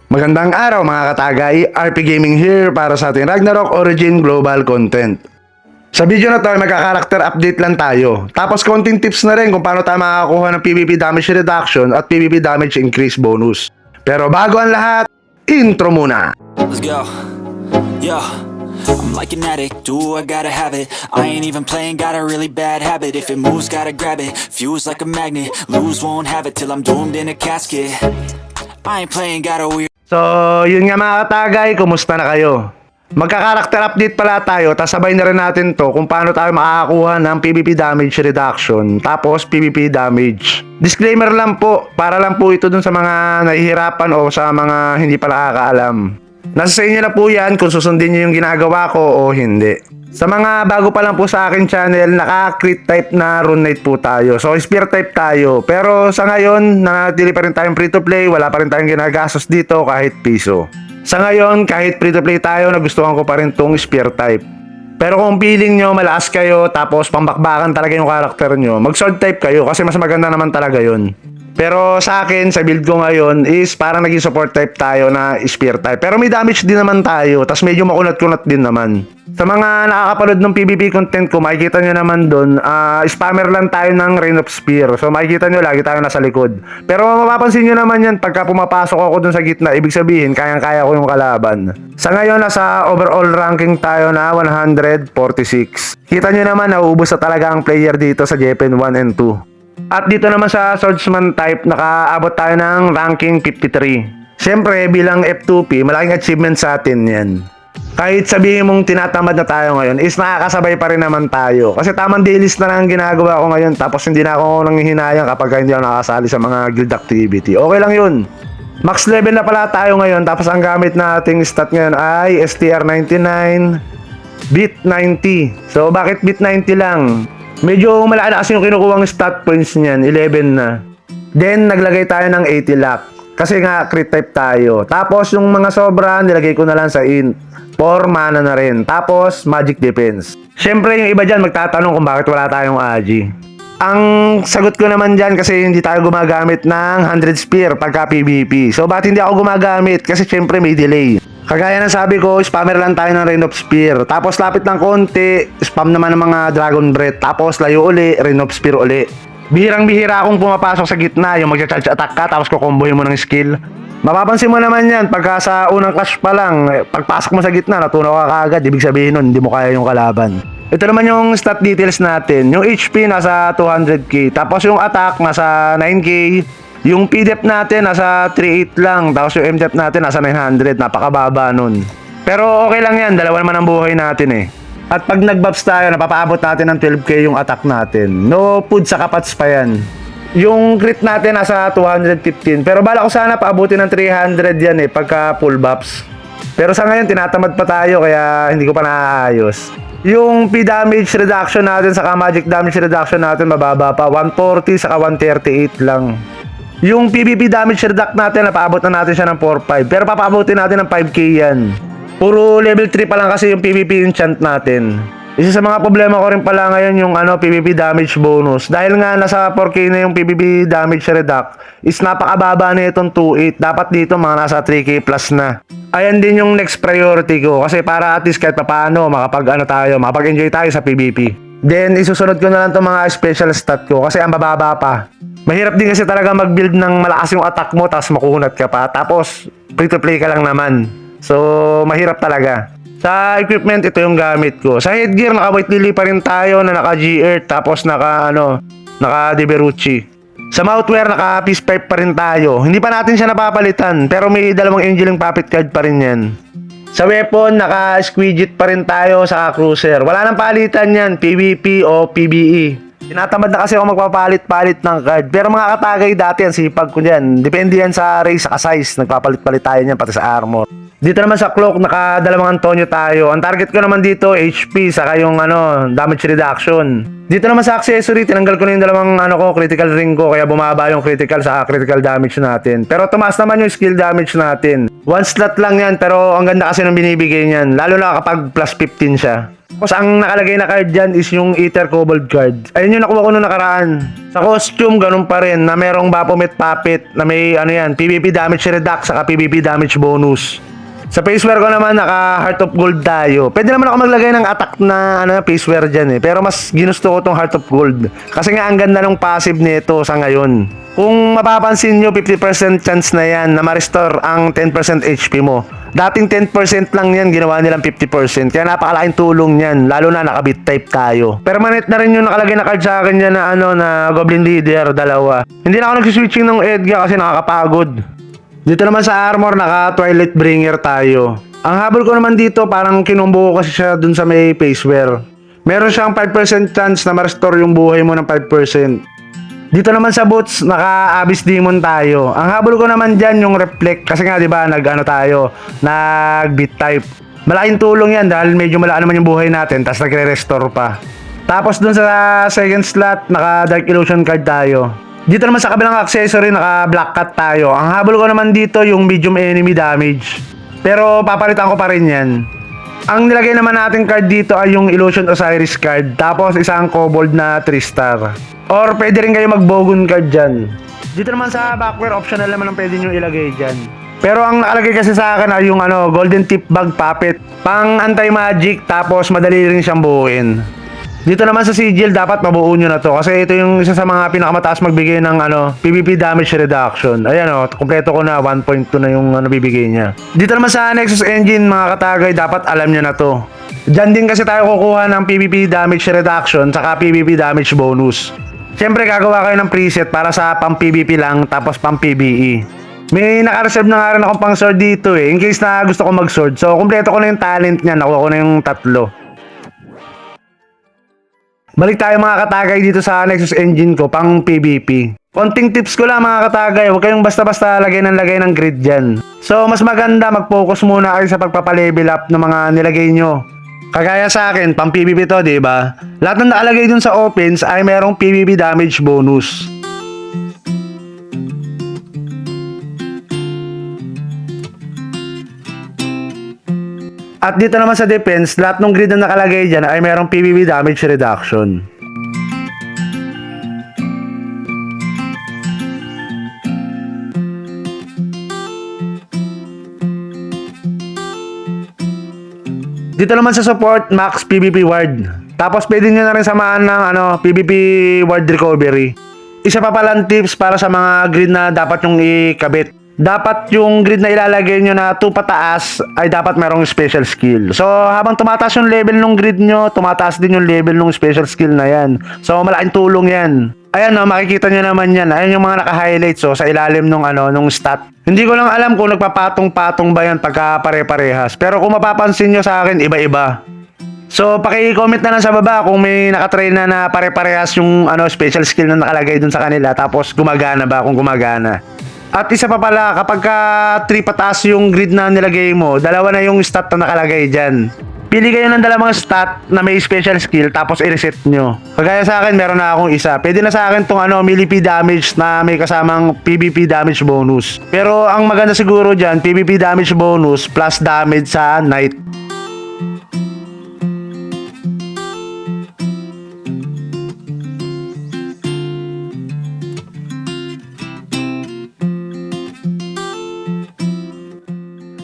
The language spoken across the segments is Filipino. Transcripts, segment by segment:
Magandang araw mga katagay, RP Gaming here para sa ating Ragnarok Origin Global Content. Sa video na to ay magka-character update lang tayo. Tapos konting tips na rin kung paano tayo makakakuha ng PvP damage reduction at PvP damage increase bonus. Pero bago ang lahat, intro muna! Let's go. Yeah. I'm like an addict, do I gotta have it. I ain't even playing, got a really bad habit. If it moves, gotta grab it. Fuse like a magnet, lose, won't have it till I'm doomed in a casket. I ain't playing, got a weird. So, yun nga mga katagay, kumusta na kayo? Magka-character update pala tayo, tapos sabay na rin natin to kung paano tayo makakakuha ng PvP damage reduction, tapos PvP damage. Disclaimer lang po, para lang po ito dun sa mga nahihirapan o sa mga hindi pa nakakaalam. Nasa sa inyo na po yan kung susundin nyo yung ginagawa ko o hindi. Sa mga bago pa lang po sa akin channel, naka-crit type na rune knight po tayo. So, spear type tayo. Pero sa ngayon, nanatili pa rin tayong free to play. Wala pa rin tayong ginagastos dito kahit piso. Sa ngayon, kahit free to play tayo, nagustuhan ko pa rin tong spear type. Pero kung feeling nyo, malakas kayo, tapos pambakbakan talaga yung karakter nyo, mag-sword type kayo kasi mas maganda naman talaga yun. Pero sa akin, sa build ko ngayon is parang naging support type tayo na spear type. Pero may damage din naman tayo, tas medyo makunat-kunat din naman. Sa mga nakakapanood ng PvP content ko, makikita nyo naman doon, spammer lang tayo ng Rain of Spear. So makikita nyo, lagi tayo nasa likod. Pero mapapansin nyo naman yan, pagka pumapasok ako doon sa gitna, ibig sabihin, kayang-kaya ko yung kalaban. Sa ngayon, nasa overall ranking tayo na 146. Kita nyo naman, nauubos na talaga ang player dito sa Jepen 1 and 2. At dito naman sa swordsman type, nakaabot tayo ng ranking 53. Siyempre, bilang F2P, malaking achievement sa atin yan. Kahit sabihin mong tinatamad na tayo ngayon, is nakakasabay pa rin naman tayo. Kasi tamang dailies na lang ang ginagawa ko ngayon, tapos hindi na ako nanghihinayang kapag hindi ako nakasali sa mga guild activity. Okay lang yun. Max level na pala tayo ngayon, tapos ang gamit nating stat ngayon ay STR99, Bit 90. So, bakit Bit 90 lang? Medyo malaki na kasi yung kinukuhang stat points niyan, 11 na. Then, naglagay tayo ng 80 lock. Kasi nga, crit type tayo. Tapos, yung mga sobra, nilagay ko na lang sa int. 4 mana na rin. Tapos, magic defense. Siyempre, yung iba dyan magtatanong kung bakit wala tayong agi. Ang sagot ko naman dyan kasi hindi tayo gumagamit ng 100 spear pagka PvP. So, ba't hindi ako gumagamit? Kasi siyempre may delay. Kagaya ng sabi ko, spammer lang tayo ng Rain of Spear. Tapos lapit ng konti, spam naman ng mga Dragon Breath. Tapos layo uli, Rain of Spear uli. Bihirang-bihira akong pumapasok sa gitna, yung magcha-charge attack ka, tapos kukombohin mo ng skill. Mapapansin mo naman yan, pagka sa unang clash pa lang, pagpasok mo sa gitna, natunaw ka kaagad. Ibig sabihin nun, hindi mo kaya yung kalaban. Ito naman yung stat details natin. Yung HP nasa 200k, tapos yung attack nasa 9k. Yung PDEP natin nasa 3.8 lang, tapos yung MDEP natin nasa 900, napakababa nun. Pero okay lang yan, dalawa naman ang buhay natin eh. At pag nag-buffs tayo, napapaabot natin ng 12k yung attack natin. No food sa kapats pa yan. Yung crit natin nasa 215, pero bala ko sana paabutin ng 300 yan eh, pagka full buffs. Pero sa ngayon, tinatamad pa tayo, kaya hindi ko pa naaayos. Yung P-damage reduction natin, saka magic damage reduction natin, mababa pa. 140 saka 138 lang. Yung PvP damage reduct natin, napaabot na natin siya ng 4-5. Pero papaabutin natin ng 5k yan. Puro level 3 pa lang kasi yung PvP enchant natin. Isa sa mga problema ko rin pala ngayon yung PvP damage bonus. Dahil nga nasa 4k na yung PvP damage reduct, is napakababa na itong 2.8. Dapat dito mga nasa 3k plus na. Ayan din yung next priority ko. Kasi para at least kahit papaano, makapag-enjoy tayo sa PvP. Then, isusunod ko na lang itong mga special stat ko kasi ang bababa pa. Mahirap din kasi talaga mag-build ng malakas yung attack mo tapos makukunat ka pa. Tapos, free to play ka lang naman. So, mahirap talaga. Sa equipment, ito yung gamit ko. Sa headgear, naka-white lily pa rin tayo na naka-G-Earth tapos naka-Deberucci. Sa mouthwear, naka-peace pipe pa rin tayo. Hindi pa natin siya napapalitan pero may dalawang angeling puppet card pa rin yan. Sa weapon, naka-squidget pa rin tayo sa cruiser. Wala nang palitan yan, PvP o PvE. Tinatamad na kasi ako magpapalit-palit ng card. Pero mga katagay dati, ang sipag ko dyan. Depende yan sa race, sa size. Nagpapalit-palit tayo niyan, pati sa armor. Dito naman sa cloak, naka-dalawang Antonio tayo. Ang target ko naman dito, HP, saka yung damage reduction. Dito naman sa accessory, tinanggal ko na yung dalawang critical ring ko. Kaya bumaba yung critical saka critical damage natin. Pero tumaas naman yung skill damage natin. One slot lang yan, pero ang ganda kasi nung binibigay niyan. Lalo na kapag plus 15 siya. Tapos ang nakalagay na card dyan is yung Ether Kobold card. Ayun yung nakuha ko nung nakaraan. Sa costume, ganun pa rin na merong Baphomet Puppet na may ano yan, PvP damage reduct saka PvP damage bonus. Sa faceware ko naman, naka Heart of Gold tayo. Pwede naman ako maglagay ng attack na faceware dyan eh. Pero mas ginusto ko tong Heart of Gold. Kasi nga ang ganda ng passive nito sa ngayon. Kung mapapansin nyo, 50% chance na yan na ma-restore ang 10% HP mo. Dating 10% lang yan, ginawa nilang 50%. Kaya napakalaking tulong yan, lalo na nakabit type tayo. Permanent na rin yung nakalagay na card sa akin dyan na na Goblin Leader, dalawa. Hindi na ako nagsiswitching ng Edga kasi nakakapagod. Dito naman sa armor, naka Twilight Bringer tayo. Ang habol ko naman dito, parang kinumbo ko kasi siya dun sa may faceware. Meron siyang 5% chance na ma-restore yung buhay mo ng 5%. Dito naman sa boots, naka Abyss Demon tayo. Ang habol ko naman dyan yung Reflect kasi nga diba nag-beat type. Malaking tulong yan dahil medyo malaan naman yung buhay natin tapos nagre-restore pa. Tapos dun sa second slot, naka Dark Illusion card tayo. Dito naman sa kabilang accessory, naka Black Cat tayo. Ang habol ko naman dito yung medium enemy damage. Pero papalitan ko pa rin yan. Ang nilagay naman natin card dito ay yung Illusion Osiris card. Tapos isang Kobold na 3-star. Or pwede rin kayo mag-Bogun card dyan. Dito naman sa backware, optional naman ang pwede nyo ilagay dyan. Pero ang nakalagay kasi sa akin ay yung Golden Tip Bag Puppet. Pang anti-magic, tapos madali rin siyang buuin. Dito naman sa sigil, dapat mabuo nyo na to. Kasi ito yung isa sa mga pinakamataas magbigay ng PvP damage reduction. Ayan kompleto ko na, 1.2 na yung bibigay niya. Dito naman sa Nexus Engine, mga katagay, dapat alam nyo na to. Diyan din kasi tayo kukuha ng PvP damage reduction saka PvP damage bonus. Siyempre, gagawa kayo ng preset para sa pang PvP lang, tapos pang PvE. May naka-reserve na nga rin akong pang sword dito in case na gusto ko mag-sword. So, kompleto ko na yung talent niya, nakuha ko na yung 3. Balik tayo mga katagay dito sa Nexus Engine ko, pang PvP. Konting tips ko lang mga katagay, huwag kayong basta-basta lagay ng grid dyan. So, mas maganda mag-focus muna kayo sa pagpapalevel up ng mga nilagay nyo. Kagaya sa akin, pang PvP to, diba? Lahat ng nakalagay dun sa opens ay merong PvP damage bonus. At dito naman sa defense, lahat ng grid na nakalagay dyan ay merong PvP damage reduction. Dito naman sa support, max PvP ward. Tapos pwede nyo na rin samahan ng PvP ward recovery. Isa pa palang tips para sa mga grid na dapat yung ikabit. Dapat yung grid na ilalagay nyo na 2 pataas ay dapat merong special skill. So, habang tumataas yung level ng grid nyo, tumataas din yung level ng special skill na yan. So, malaking tulong yan. Ayan makikita nyo naman yan. Ayan yung mga naka-highlights sa ilalim nung stat. Hindi ko lang alam kung nagpapatong-patong ba yan pagka pare-parehas. Pero kung mapapansin nyo sa akin, iba-iba. So, paki-comment na lang sa baba kung may nakatry na pare-parehas yung special skill na nakalagay dun sa kanila. Tapos, gumagana ba kung gumagana. At isa pa pala, kapag 3 pataas yung grid na nilagay mo, 2 na yung stat na nakalagay dyan. Pili kayo ng 2 stat na may special skill, tapos i-reset nyo. Kagaya sa akin, meron na akong isa. Pwede na sa akin tong melee damage na may kasamang PvP damage bonus. Pero ang maganda siguro dyan, PvP damage bonus plus damage sa Knight.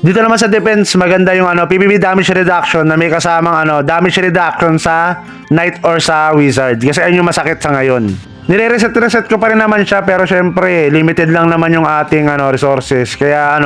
Dito naman sa defense, maganda yung PvP damage reduction na may kasamang damage reduction sa Knight or sa Wizard. Kasi ayun yung masakit sa ngayon. Nire-reset ko pa rin naman siya, pero syempre limited lang naman yung ating resources. Kaya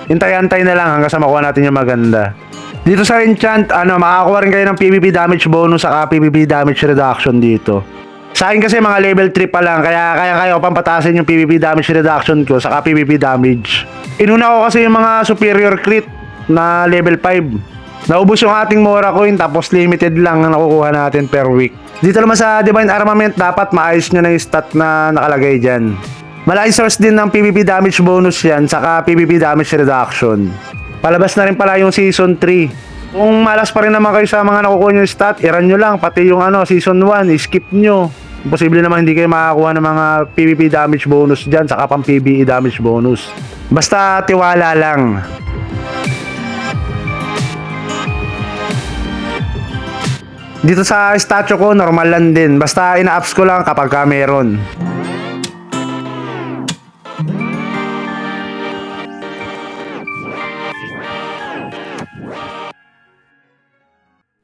hintay-antay na lang hanggang sa makuha natin yung maganda. Dito sa enchant, makakuha rin kayo ng PvP damage bonus saka PvP damage reduction dito. Sa akin kasi mga level 3 pa lang, kaya kayo pang patasin yung PvP damage reduction ko saka PvP damage. Inuna ko kasi yung mga superior crit na level 5. Naubos yung ating Mora coin, tapos limited lang ang nakukuha natin per week. Dito naman sa Divine Armament, dapat maayos nyo na yung stat na nakalagay dyan. Malaking source din ng PvP damage bonus yan, saka PvP damage reduction. Palabas na rin pala yung Season 3. Kung malas pa rin naman kayo sa mga nakukuha nyo yung stat, i-run nyo lang, pati yung Season 1, skip nyo. Posible naman hindi kayo makakuha ng mga PvP damage bonus dyan, saka pang PvE damage bonus. Basta tiwala lang. Dito sa statue ko, normal lang din. Basta ina-ups ko lang kapag ka meron.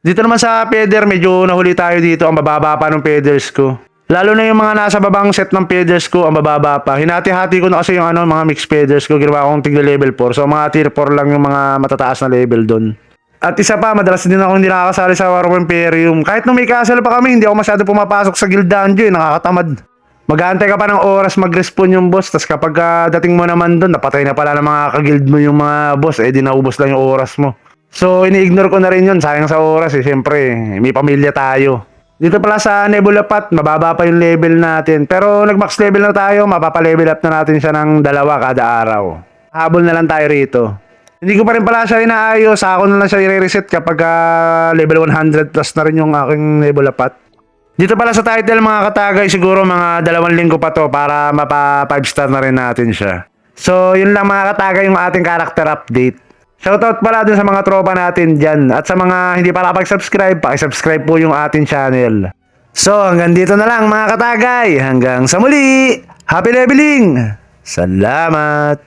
Dito naman sa feather, medyo nahuli tayo dito. Ang bababa pa ng feathers ko. Lalo na yung mga nasa babang set ng feathers ko, ang bababa pa. Hinati-hati ko na kasi yung mga mixed feathers ko. Ginawa kong tigla level 4. So mga tier 4 lang yung mga matataas na level doon. At isa pa, madalas din ako hindi nakakasali sa War of Imperium. Kahit nung may castle pa kami, hindi ako masyado pumapasok sa guild dungeon. Nakakatamad. Mag-aantay ka pa ng oras mag-respawn yung boss. Tapos kapag dating mo naman doon, napatay na pala ng mga kaguild mo yung mga boss. Eh di naubos lang yung oras mo. So ini-ignore ko na rin yun. Sayang sa oras eh. Siyempre, may pamilya tayo. Dito pala sa Nebula Path, mababa pa yung level natin. Pero nag-max level na tayo, mapapa-level up na natin siya ng 2 kada araw. Habol na lang tayo rito. Hindi ko pa rin pala siya inaayos. Ako na lang siya i-reset kapag level 100 plus na rin yung aking Nebula Path. Dito pala sa title mga katagay, siguro mga 2 linggo pa to para mapa 5 star na rin natin siya. So yun lang mga katagay yung ating character update. Shoutout pala dun sa mga tropa natin dyan. At sa mga hindi pa nakapag-subscribe, pakisubscribe po yung ating channel. So hanggang dito na lang mga katagay. Hanggang sa muli. Happy leveling! Salamat!